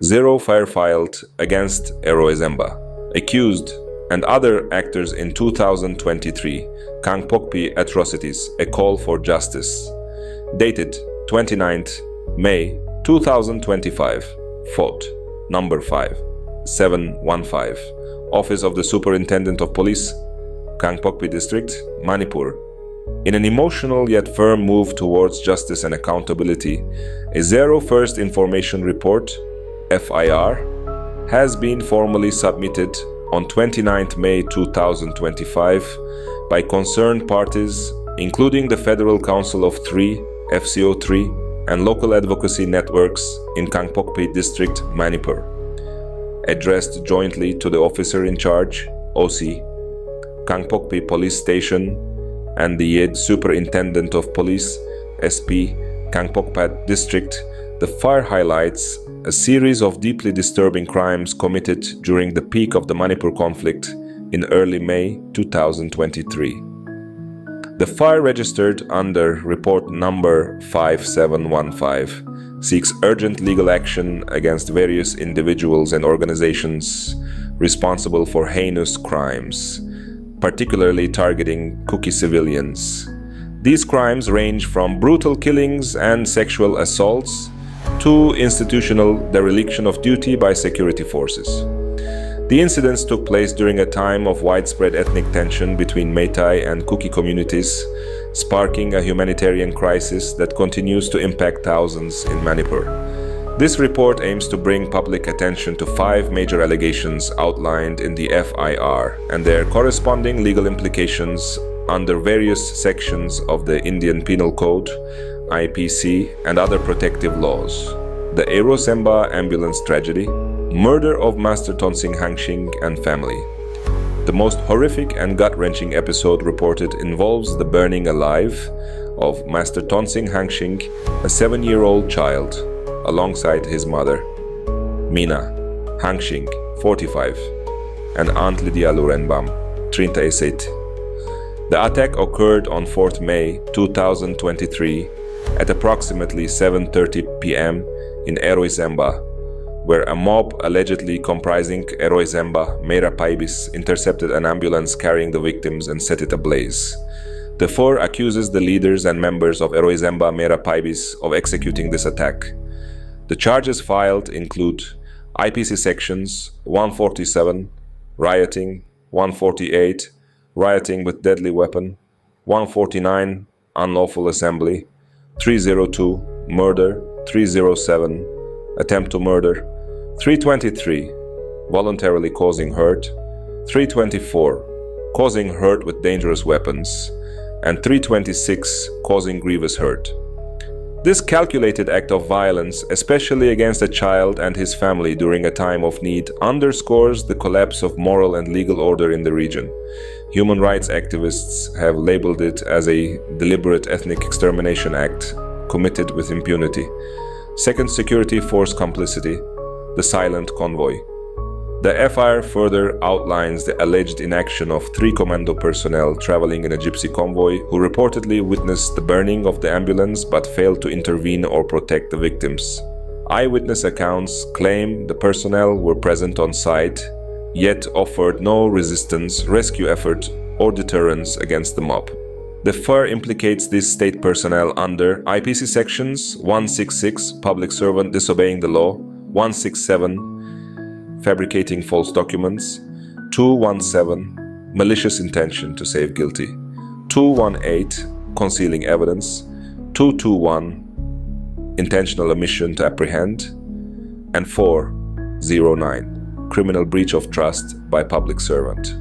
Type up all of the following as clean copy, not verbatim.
Zero FIR filed against Eroisemba, accused and other actors in 2023 Kangpokpi atrocities, a call for justice. Dated 29th May 2025. Fort number 5715. Office of the Superintendent of Police, Kangpokpi District, Manipur. In an emotional yet firm move towards justice and accountability, a Zero First Information Report, FIR, has been formally submitted on 29th May 2025 by concerned parties, including the Federal Council of 3, FCO3, and local advocacy networks in Kangpokpi District, Manipur. Addressed jointly to the officer in charge, OC, Kangpokpi Police Station, and the Yed Superintendent of Police, SP, Kangpokpi District, the FIR highlights a series of deeply disturbing crimes committed during the peak of the Manipur conflict in early May 2023. The FIR, registered under report number 5715, seeks urgent legal action against various individuals and organizations responsible for heinous crimes, particularly targeting Kuki civilians. These crimes range from brutal killings and sexual assaults to institutional dereliction of duty by security forces. The incidents took place during a time of widespread ethnic tension between Meitei and Kuki communities, sparking a humanitarian crisis that continues to impact thousands in Manipur. This report aims to bring public attention to 5 major allegations outlined in the FIR and their corresponding legal implications under various sections of the Indian Penal Code, IPC, and other protective laws. The Eroisemba ambulance tragedy, murder of Master Tonsing Hangshing and family. The most horrific and gut-wrenching episode reported involves the burning alive of Master Tonsing Hangshing, a 7-year-old child, alongside his mother, Meena Hangshing, 45, and Aunt Lidia Lurenbam, 38. The attack occurred on 4th May 2023 at approximately 7:30 p.m. in Eroisemba, where a mob allegedly comprising Eroisemba, Meira Paibis intercepted an ambulance carrying the victims and set it ablaze. The FIR accuses the leaders and members of Eroisemba, Meira Paibis of executing this attack. The charges filed include IPC sections 147, rioting, 148, rioting with deadly weapon, 149, unlawful assembly, 302, murder, 307, attempt to murder, 323, voluntarily causing hurt, 324, causing hurt with dangerous weapons, and 326, causing grievous hurt. This calculated act of violence, especially against a child and his family during a time of need, underscores the collapse of moral and legal order in the region. Human rights activists have labeled it as a deliberate ethnic extermination act committed with impunity. Second, security force complicity, the silent convoy. The FIR further outlines the alleged inaction of 3 commando personnel traveling in a gypsy convoy who reportedly witnessed the burning of the ambulance but failed to intervene or protect the victims. Eyewitness accounts claim the personnel were present on site, yet offered no resistance, rescue effort, or deterrence against the mob. The FIR implicates these state personnel under IPC sections 166, public servant disobeying the law, 167, fabricating false documents, 217, malicious intention to save guilty, 218, concealing evidence, 221, intentional omission to apprehend, and 409, criminal breach of trust by public servant.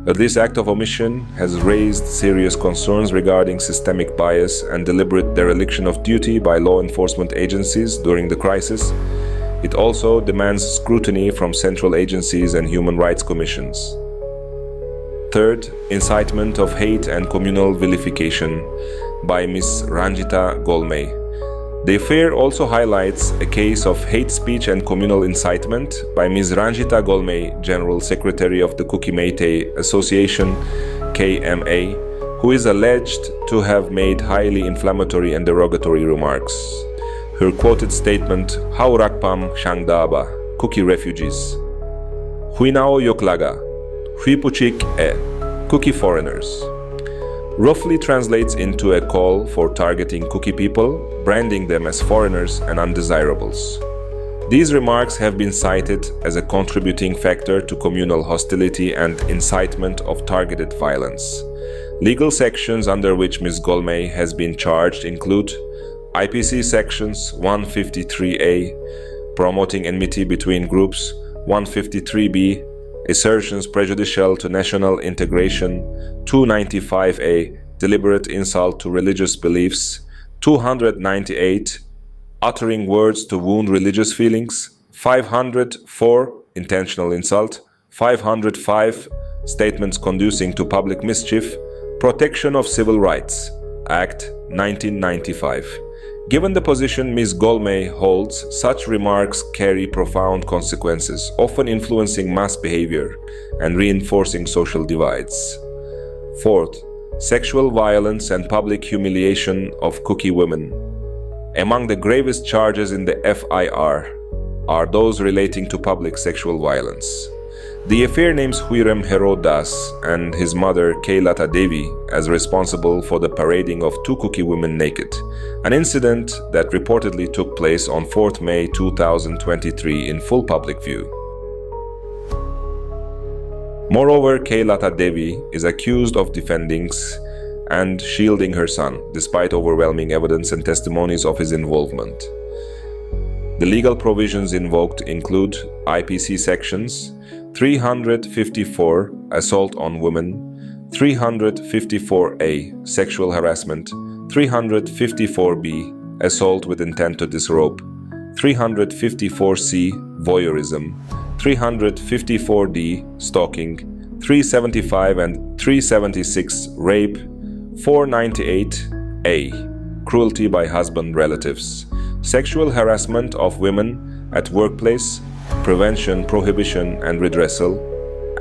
This act of omission has raised serious concerns regarding systemic bias and deliberate dereliction of duty by law enforcement agencies during the crisis. It also demands scrutiny from central agencies and human rights commissions. Third, incitement of hate and communal vilification by Ms. Ranjita Golmay. The affair also highlights a case of hate speech and communal incitement by Ms. Ranjita Golmay, General Secretary of the Kuki Meitei Association, KMA, who is alleged to have made highly inflammatory and derogatory remarks. her quoted statement, Haurakpam Shangdaba, Kuki refugees, Huinao Yoklaga, Huipuchik e, Kuki foreigners, roughly translates into a call for targeting Kuki people, branding them as foreigners and undesirables. These remarks have been cited as a contributing factor to communal hostility and incitement of targeted violence. Legal sections under which Ms. Golmay has been charged include IPC sections 153A, promoting enmity between groups, 153B, assertions prejudicial to national integration, 295A, deliberate insult to religious beliefs, 298, uttering words to wound religious feelings, 504, intentional insult, 505, statements conducing to public mischief, Protection of Civil Rights, Act 1995. Given the position Ms. Golmay holds, such remarks carry profound consequences, often influencing mass behavior and reinforcing social divides. Fourth, sexual violence and public humiliation of Kuki women. Among the gravest charges in the FIR are those relating to public sexual violence. The affair names Huirem Hero Das and his mother Keilata Devi as responsible for the parading of two Kuki women naked, an incident that reportedly took place on 4th May 2023 in full public view. Moreover, Keilata Devi is accused of defending and shielding her son, despite overwhelming evidence and testimonies of his involvement. The legal provisions invoked include IPC sections 354, assault on women, 354A, sexual harassment, 354B, assault with intent to disrobe, 354C, voyeurism, 354D, stalking, 375 and 376, rape, 498A, cruelty by husband relatives, sexual harassment of women at workplace, Prevention, Prohibition and Redressal,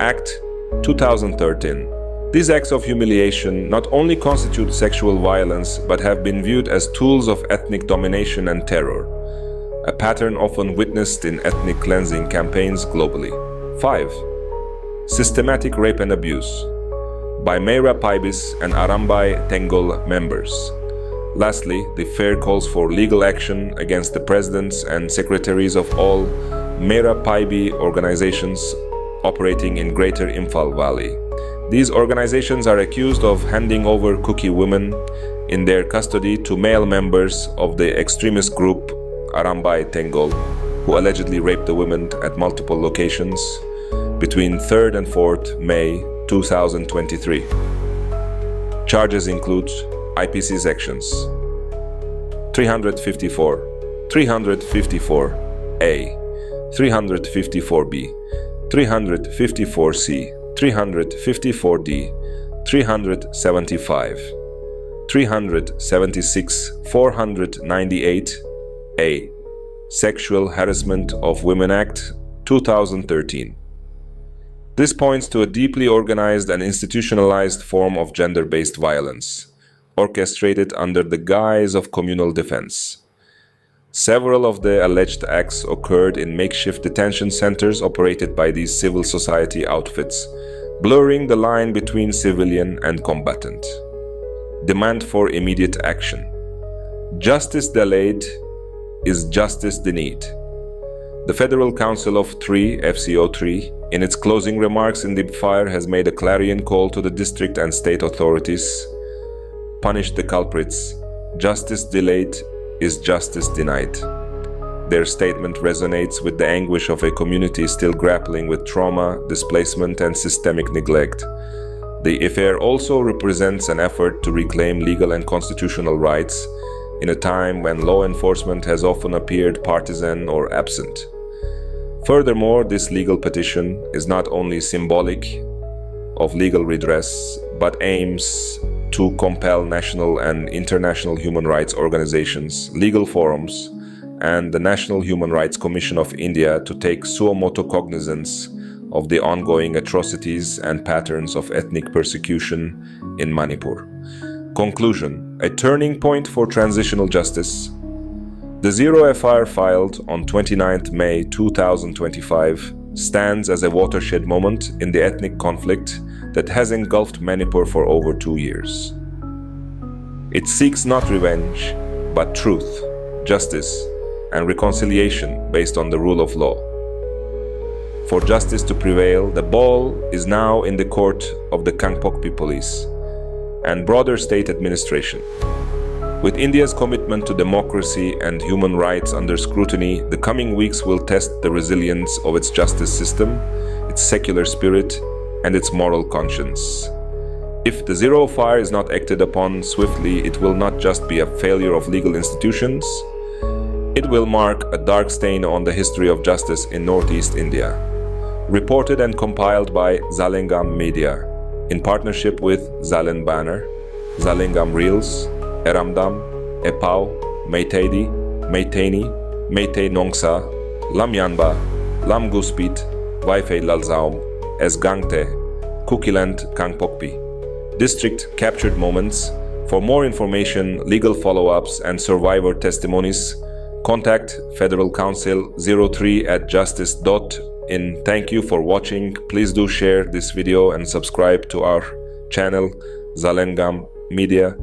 Act 2013. These acts of humiliation not only constitute sexual violence but have been viewed as tools of ethnic domination and terror, a pattern often witnessed in ethnic cleansing campaigns globally. 5. Systematic rape and abuse by Meira Paibis and Arambai Tengol members. Lastly, the FAIR calls for legal action against the presidents and secretaries of all Meira Paibis organizations operating in Greater Imphal Valley. These organizations are accused of handing over Kuki women in their custody to male members of the extremist group Arambai Tengol, who allegedly raped the women at multiple locations between 3rd and 4th May 2023. Charges include IPC sections 354, 354A, 354B, 354C, 354D, 375, 376, 498A, Sexual Harassment of Women Act 2013. This points to a deeply organized and institutionalized form of gender-based violence, orchestrated under the guise of communal defense. Several of the alleged acts occurred in makeshift detention centers operated by these civil society outfits, blurring the line between civilian and combatant. Demand for immediate action. Justice delayed is justice denied. The Federal Council of 3, FCO3, in its closing remarks in the FIR has made a clarion call to the district and state authorities. Punish the culprits. Justice delayed is justice denied. Their statement resonates with the anguish of a community still grappling with trauma, displacement, and systemic neglect. The affair also represents an effort to reclaim legal and constitutional rights in a time when law enforcement has often appeared partisan or absent. Furthermore, this legal petition is not only symbolic of legal redress, but aims to compel national and international human rights organizations, legal forums, and the National Human Rights Commission of India to take suo motu cognizance of the ongoing atrocities and patterns of ethnic persecution in Manipur. Conclusion: a turning point for transitional justice. The Zero FIR filed on 29 May 2025 stands as a watershed moment in the ethnic conflict that has engulfed Manipur for over 2 years. It seeks not revenge, but truth, justice, and reconciliation based on the rule of law. For justice to prevail, the ball is now in the court of the Kangpokpi police and broader state administration. With India's commitment to democracy and human rights under scrutiny, the coming weeks will test the resilience of its justice system, its secular spirit, and its moral conscience. If the Zero FIR is not acted upon swiftly, it will not just be a failure of legal institutions, it will mark a dark stain on the history of justice in Northeast India. Reported and compiled by Zalengam Media, in partnership with Zalen Banner, Zalengam Reels, Eramdam, Epau, Meiteidi, Meiteni, Meitei Nongsa, Lam Yanba, Lam Guspit, Waifei Lalzaum, Esgangte, Kukiland Kangpokpi District captured moments. For more information, legal follow-ups, and survivor testimonies, contact Federal Council 03@justice.in. Thank you for watching. Please do share this video and subscribe to our channel Zalengam Media.